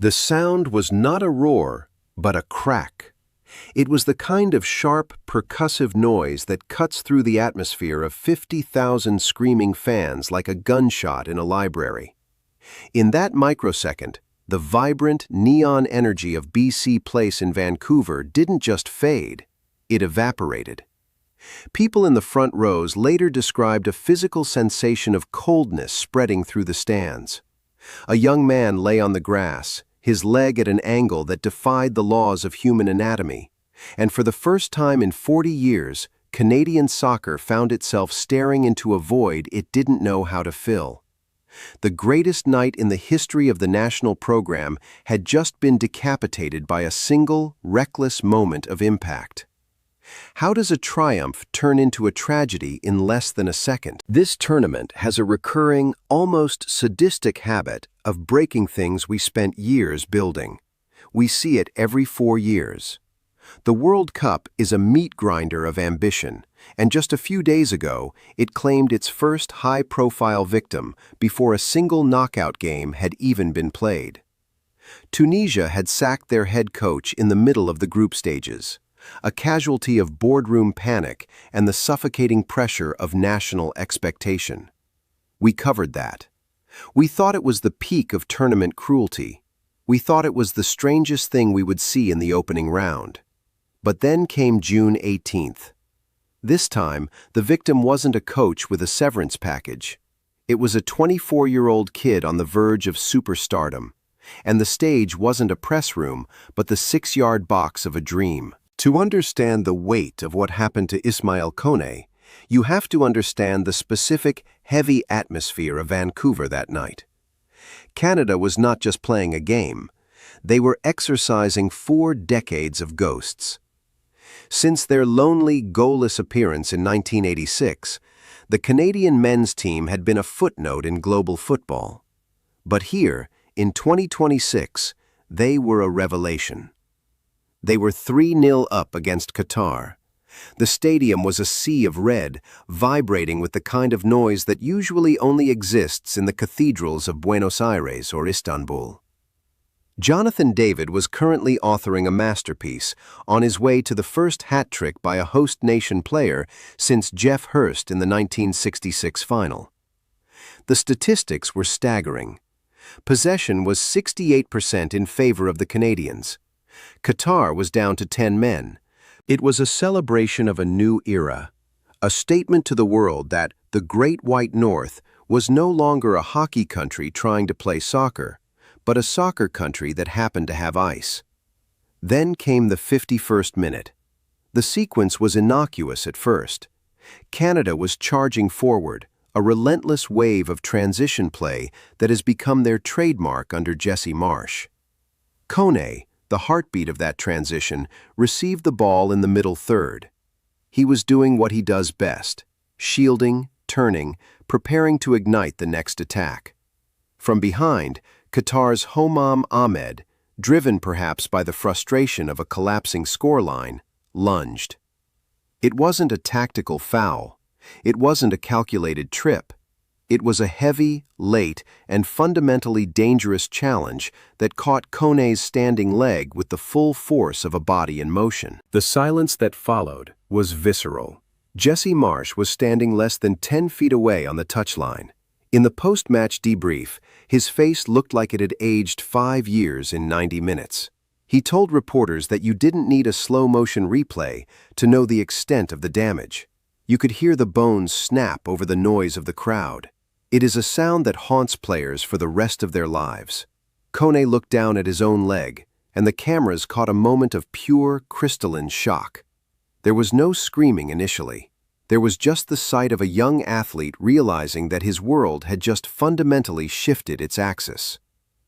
The sound was not a roar, but a crack. It was the kind of sharp, percussive noise that cuts through the atmosphere of 50,000 screaming fans like a gunshot in a library. In that microsecond, the vibrant, neon energy of BC Place in Vancouver didn't just fade, it evaporated. People in the front rows later described a physical sensation of coldness spreading through the stands. A young man lay on the grass, his leg at an angle that defied the laws of human anatomy, and for the first time in 40 years, Canadian soccer found itself staring into a void it didn't know how to fill. The greatest night in the history of the national program had just been decapitated by a single, reckless moment of impact. How does a triumph turn into a tragedy in less than a second? This tournament has a recurring, almost sadistic habit of breaking things we spent years building. We see it every 4 years. The World Cup is a meat grinder of ambition, and just a few days ago, it claimed its first high-profile victim before a single knockout game had even been played. Tunisia had sacked their head coach in the middle of the group stages, a casualty of boardroom panic and the suffocating pressure of national expectation. We covered that. We thought it was the peak of tournament cruelty. We thought it was the strangest thing we would see in the opening round. But then came June 18th. This time, the victim wasn't a coach with a severance package. It was a 24-year-old kid on the verge of superstardom. And the stage wasn't a press room, but the 6-yard box of a dream. To understand the weight of what happened to Ismail Kone, you have to understand the specific, heavy atmosphere of Vancouver that night. Canada was not just playing a game. They were exercising 4 decades of ghosts. Since their lonely, goalless appearance in 1986, the Canadian men's team had been a footnote in global football. But here, in 2026, they were a revelation. They were 3-0 up against Qatar. The stadium was a sea of red, vibrating with the kind of noise that usually only exists in the cathedrals of Buenos Aires or Istanbul. Jonathan David was currently authoring a masterpiece on his way to the first hat trick by a host nation player since Jeff Hurst in the 1966 final. The statistics were staggering. Possession was 68% in favor of the Canadians. Qatar was down to 10 men. It was a celebration of a new era, a statement to the world that the Great White North was no longer a hockey country trying to play soccer, but a soccer country that happened to have ice. Then came the 51st minute. The sequence was innocuous at first. Canada was charging forward, a relentless wave of transition play that has become their trademark under Jesse Marsch. Kone, the heartbeat of that transition, received the ball in the middle third. He was doing what he does best, shielding, turning, preparing to ignite the next attack. From behind, Qatar's Homam Ahmed, driven perhaps by the frustration of a collapsing scoreline, lunged. It wasn't a tactical foul. It wasn't a calculated trip. It was a heavy, late, and fundamentally dangerous challenge that caught Kone's standing leg with the full force of a body in motion. The silence that followed was visceral. Jesse Marsch was standing less than 10 feet away on the touchline. In the post-match debrief, his face looked like it had aged 5 years in 90 minutes. He told reporters that you didn't need a slow-motion replay to know the extent of the damage. You could hear the bones snap over the noise of the crowd. It is a sound that haunts players for the rest of their lives. Kone looked down at his own leg, and the cameras caught a moment of pure, crystalline shock. There was no screaming initially. There was just the sight of a young athlete realizing that his world had just fundamentally shifted its axis.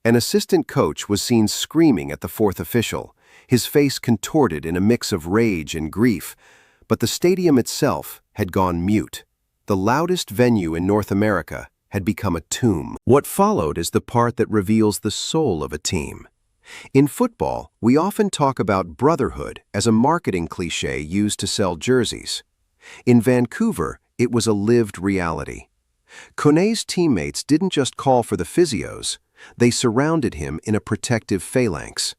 An assistant coach was seen screaming at the fourth official, his face contorted in a mix of rage and grief, but the stadium itself had gone mute. The loudest venue in North America had become a tomb. What followed is the part that reveals the soul of a team. In football, we often talk about brotherhood as a marketing cliché used to sell jerseys. In Vancouver, it was a lived reality. Kone's teammates didn't just call for the physios, They surrounded him in a protective phalanx.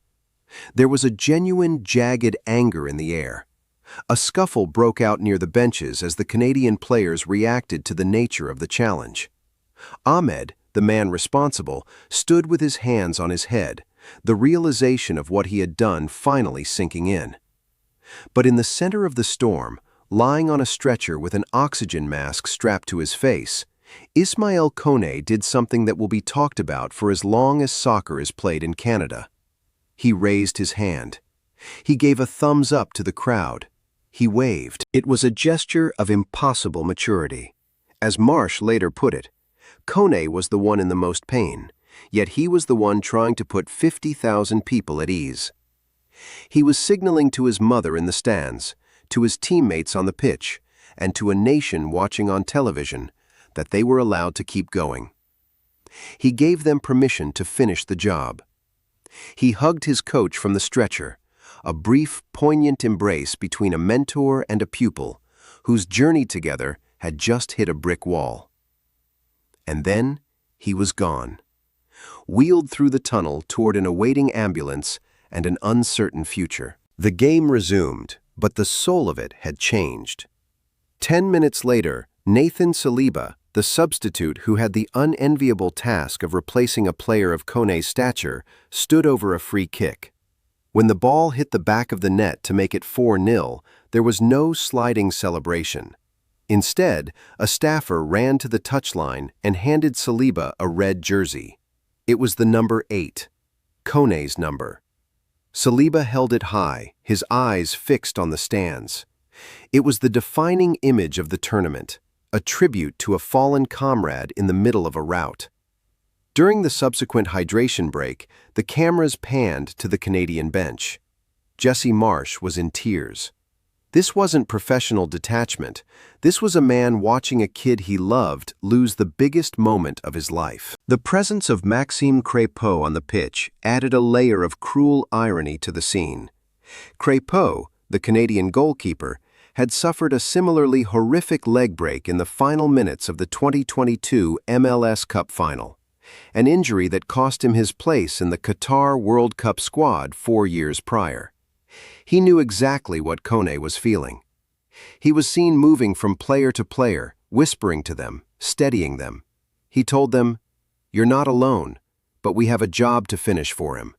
There was a genuine, jagged anger in the air. A scuffle broke out near the benches as the Canadian players reacted to the nature of the challenge. Ahmed, the man responsible, stood with his hands on his head, the realization of what he had done finally sinking in. But in the center of the storm, lying on a stretcher with an oxygen mask strapped to his face, Ismail Kone did something that will be talked about for as long as soccer is played in Canada. He raised his hand. He gave a thumbs up to the crowd. He waved. It was a gesture of impossible maturity. As Marsh later put it, Kone was the one in the most pain, yet he was the one trying to put 50,000 people at ease. He was signaling to his mother in the stands, to his teammates on the pitch, and to a nation watching on television that they were allowed to keep going. He gave them permission to finish the job. He hugged his coach from the stretcher, a brief, poignant embrace between a mentor and a pupil whose journey together had just hit a brick wall. And then he was gone, wheeled through the tunnel toward an awaiting ambulance and an uncertain future. The game resumed, but the soul of it had changed. 10 minutes later, Nathan Saliba, the substitute who had the unenviable task of replacing a player of Kone's stature, stood over a free kick. When the ball hit the back of the net to make it 4-0, there was no sliding celebration. Instead, a staffer ran to the touchline and handed Saliba a red jersey. It was the number 8, Kone's number. Saliba held it high, his eyes fixed on the stands. It was the defining image of the tournament, a tribute to a fallen comrade in the middle of a rout. During the subsequent hydration break, the cameras panned to the Canadian bench. Jesse Marsh was in tears. This wasn't professional detachment. This was a man watching a kid he loved lose the biggest moment of his life. The presence of Maxime Crépeau on the pitch added a layer of cruel irony to the scene. Crépeau, the Canadian goalkeeper, had suffered a similarly horrific leg break in the final minutes of the 2022 MLS Cup final, an injury that cost him his place in the Qatar World Cup squad 4 years prior. He knew exactly what Kone was feeling. He was seen moving from player to player, whispering to them, steadying them. He told them, "You're not alone, but we have a job to finish for him."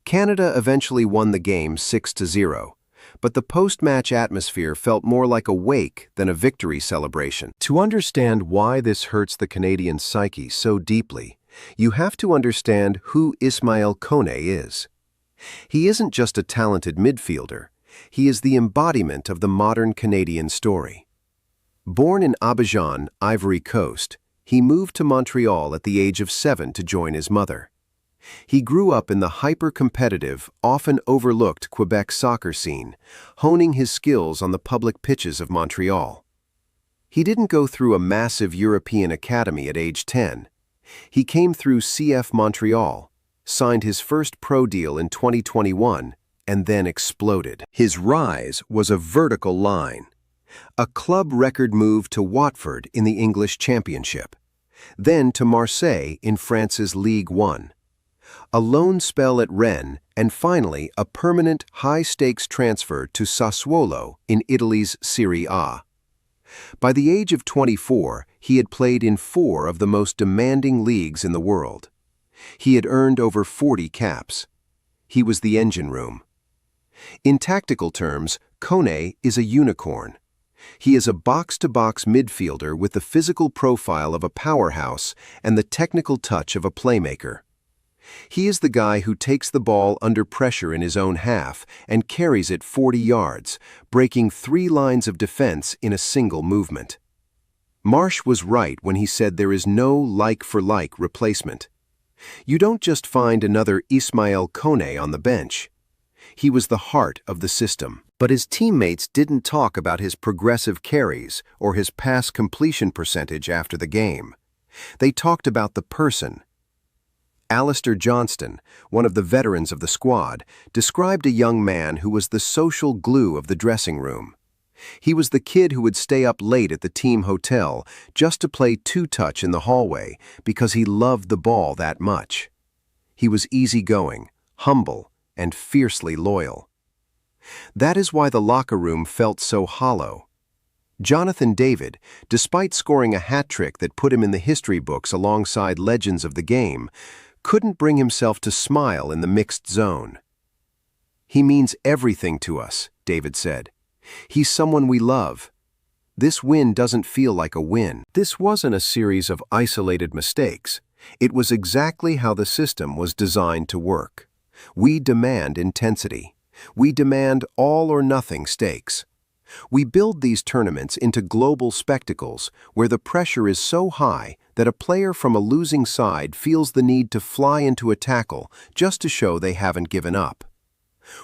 Canada eventually won the game 6-0, but the post-match atmosphere felt more like a wake than a victory celebration. To understand why this hurts the Canadian psyche so deeply, you have to understand who Ismail Kone is. He isn't just a talented midfielder, he is the embodiment of the modern Canadian story. Born in Abidjan, Ivory Coast, he moved to Montreal at the age of 7 to join his mother. He grew up in the hyper-competitive, often overlooked Quebec soccer scene, honing his skills on the public pitches of Montreal. He didn't go through a massive European academy at age 10. He came through CF Montreal, signed his first pro deal in 2021, and then exploded. His rise was a vertical line. A club record move to Watford in the English Championship, then to Marseille in France's Ligue 1. A loan spell at Rennes, and finally a permanent high-stakes transfer to Sassuolo in Italy's Serie A. By the age of 24, he had played in 4 of the most demanding leagues in the world. He had earned over 40 caps. He was the engine room. In tactical terms, Kone is a unicorn. He is a box-to-box midfielder with the physical profile of a powerhouse and the technical touch of a playmaker. He is the guy who takes the ball under pressure in his own half and carries it 40 yards, breaking 3 lines of defense in a single movement. Marsh was right when he said there is no like-for-like replacement. You don't just find another Ismail Kone on the bench. He was the heart of the system. But his teammates didn't talk about his progressive carries or his pass completion percentage after the game. They talked about the person. Alistair Johnston, one of the veterans of the squad, described a young man who was the social glue of the dressing room. He was the kid who would stay up late at the team hotel just to play two-touch in the hallway because he loved the ball that much. He was easygoing, humble, and fiercely loyal. That is why the locker room felt so hollow. Jonathan David, despite scoring a hat trick that put him in the history books alongside legends of the game, couldn't bring himself to smile in the mixed zone. "He means everything to us," David said. "He's someone we love. This win doesn't feel like a win." This wasn't a series of isolated mistakes. It was exactly how the system was designed to work. We demand intensity. We demand all-or-nothing stakes. We build these tournaments into global spectacles where the pressure is so high that a player from a losing side feels the need to fly into a tackle just to show they haven't given up.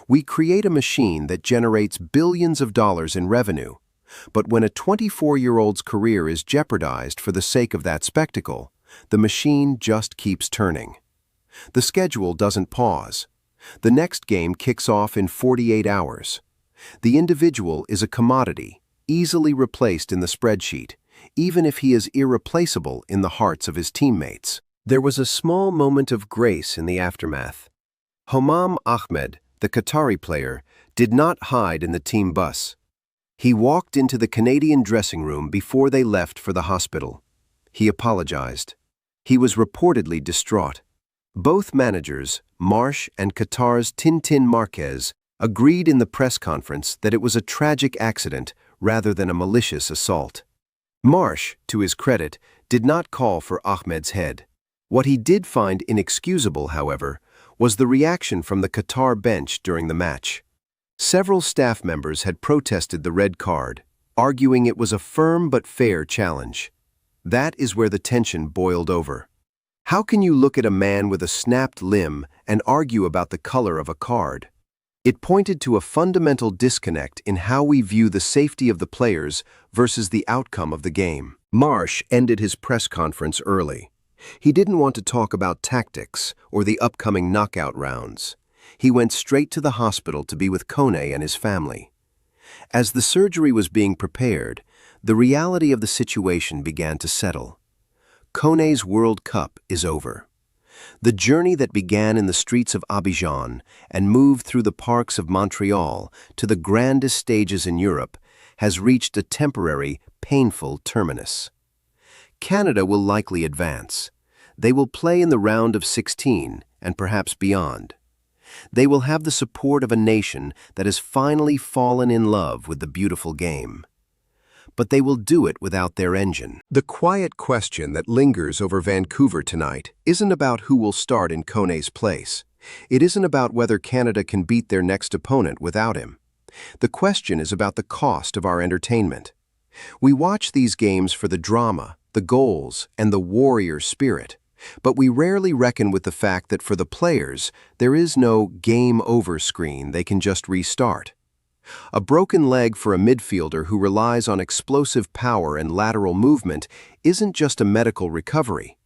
We create a machine that generates billions of dollars in revenue, but when a 24-year-old's career is jeopardized for the sake of that spectacle, the machine just keeps turning. The schedule doesn't pause. The next game kicks off in 48 hours. The individual is a commodity, easily replaced in the spreadsheet, even if he is irreplaceable in the hearts of his teammates. There was a small moment of grace in the aftermath. Homam Ahmed, the Qatari player, did not hide in the team bus. He walked into the Canadian dressing room before they left for the hospital. He apologized. He was reportedly distraught. Both managers, Marsh and Qatar's Tintin Marquez, agreed in the press conference that it was a tragic accident rather than a malicious assault. Marsh, to his credit, did not call for Ahmed's head. What he did find inexcusable, however, was the reaction from the Qatar bench during the match. Several staff members had protested the red card, arguing it was a firm but fair challenge. That is where the tension boiled over. How can you look at a man with a snapped limb and argue about the color of a card? It pointed to a fundamental disconnect in how we view the safety of the players versus the outcome of the game. Marsh ended his press conference early. He didn't want to talk about tactics or the upcoming knockout rounds. He went straight to the hospital to be with Kone and his family. As the surgery was being prepared, the reality of the situation began to settle. Kone's World Cup is over. The journey that began in the streets of Abidjan and moved through the parks of Montreal to the grandest stages in Europe has reached a temporary, painful terminus. Canada will likely advance. They will play in the round of 16 and perhaps beyond. They will have the support of a nation that has finally fallen in love with the beautiful game. But they will do it without their engine. The quiet question that lingers over Vancouver tonight isn't about who will start in Kone's place. It isn't about whether Canada can beat their next opponent without him. The question is about the cost of our entertainment. We watch these games for the drama, the goals, and the warrior spirit, but we rarely reckon with the fact that for the players, there is no game over screen they can just restart. A broken leg for a midfielder who relies on explosive power and lateral movement isn't just a medical recovery.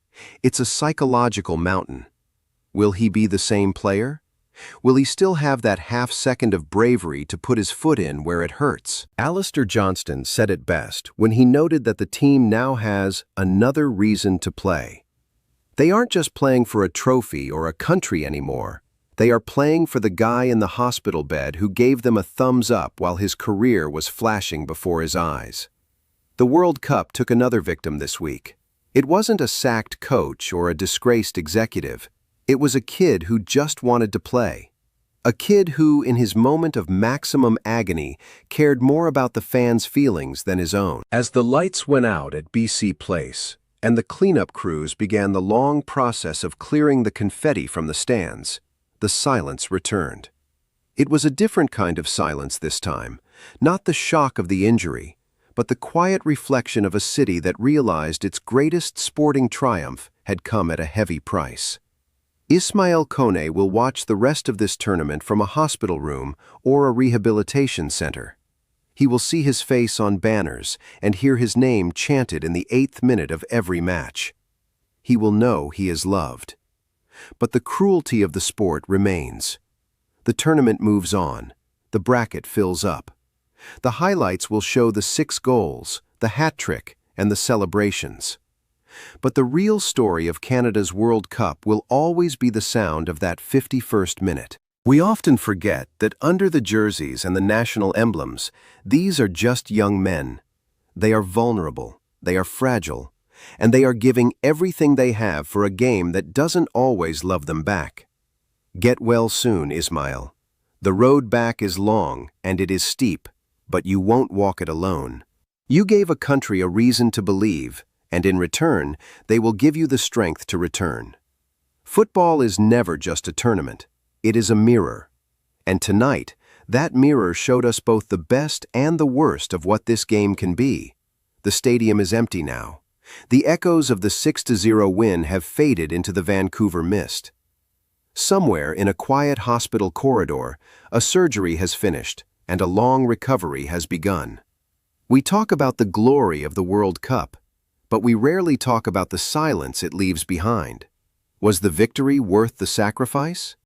It's a psychological mountain. Will he be the same player? Will he still have that half-second of bravery to put his foot in where it hurts? Alistair Johnston said it best when he noted that the team now has another reason to play. They aren't just playing for a trophy or a country anymore. They are playing for the guy in the hospital bed who gave them a thumbs up while his career was flashing before his eyes. The World Cup took another victim this week. It wasn't a sacked coach or a disgraced executive. It was a kid who just wanted to play. A kid who, in his moment of maximum agony, cared more about the fans' feelings than his own. As the lights went out at BC Place, and the cleanup crews began the long process of clearing the confetti from the stands, the silence returned. It was a different kind of silence this time, not the shock of the injury, but the quiet reflection of a city that realized its greatest sporting triumph had come at a heavy price. Ismail Kone will watch the rest of this tournament from a hospital room or a rehabilitation center. He will see his face on banners and hear his name chanted in the 8th minute of every match. He will know he is loved. But the cruelty of the sport remains. The tournament moves on. The bracket fills up. The highlights will show the 6 goals, the hat trick, and the celebrations. But the real story of Canada's World Cup will always be the sound of that 51st minute. We often forget that under the jerseys and the national emblems, these are just young men. They are vulnerable, they are fragile, and they are giving everything they have for a game that doesn't always love them back. Get well soon, Ismail. The road back is long and it is steep, but you won't walk it alone. You gave a country a reason to believe, and in return, they will give you the strength to return. Football is never just a tournament. It is a mirror. And tonight, that mirror showed us both the best and the worst of what this game can be. The stadium is empty now. The echoes of the 6-0 win have faded into the Vancouver mist. Somewhere in a quiet hospital corridor, a surgery has finished and a long recovery has begun. We talk about the glory of the World Cup, but we rarely talk about the silence it leaves behind. Was the victory worth the sacrifice?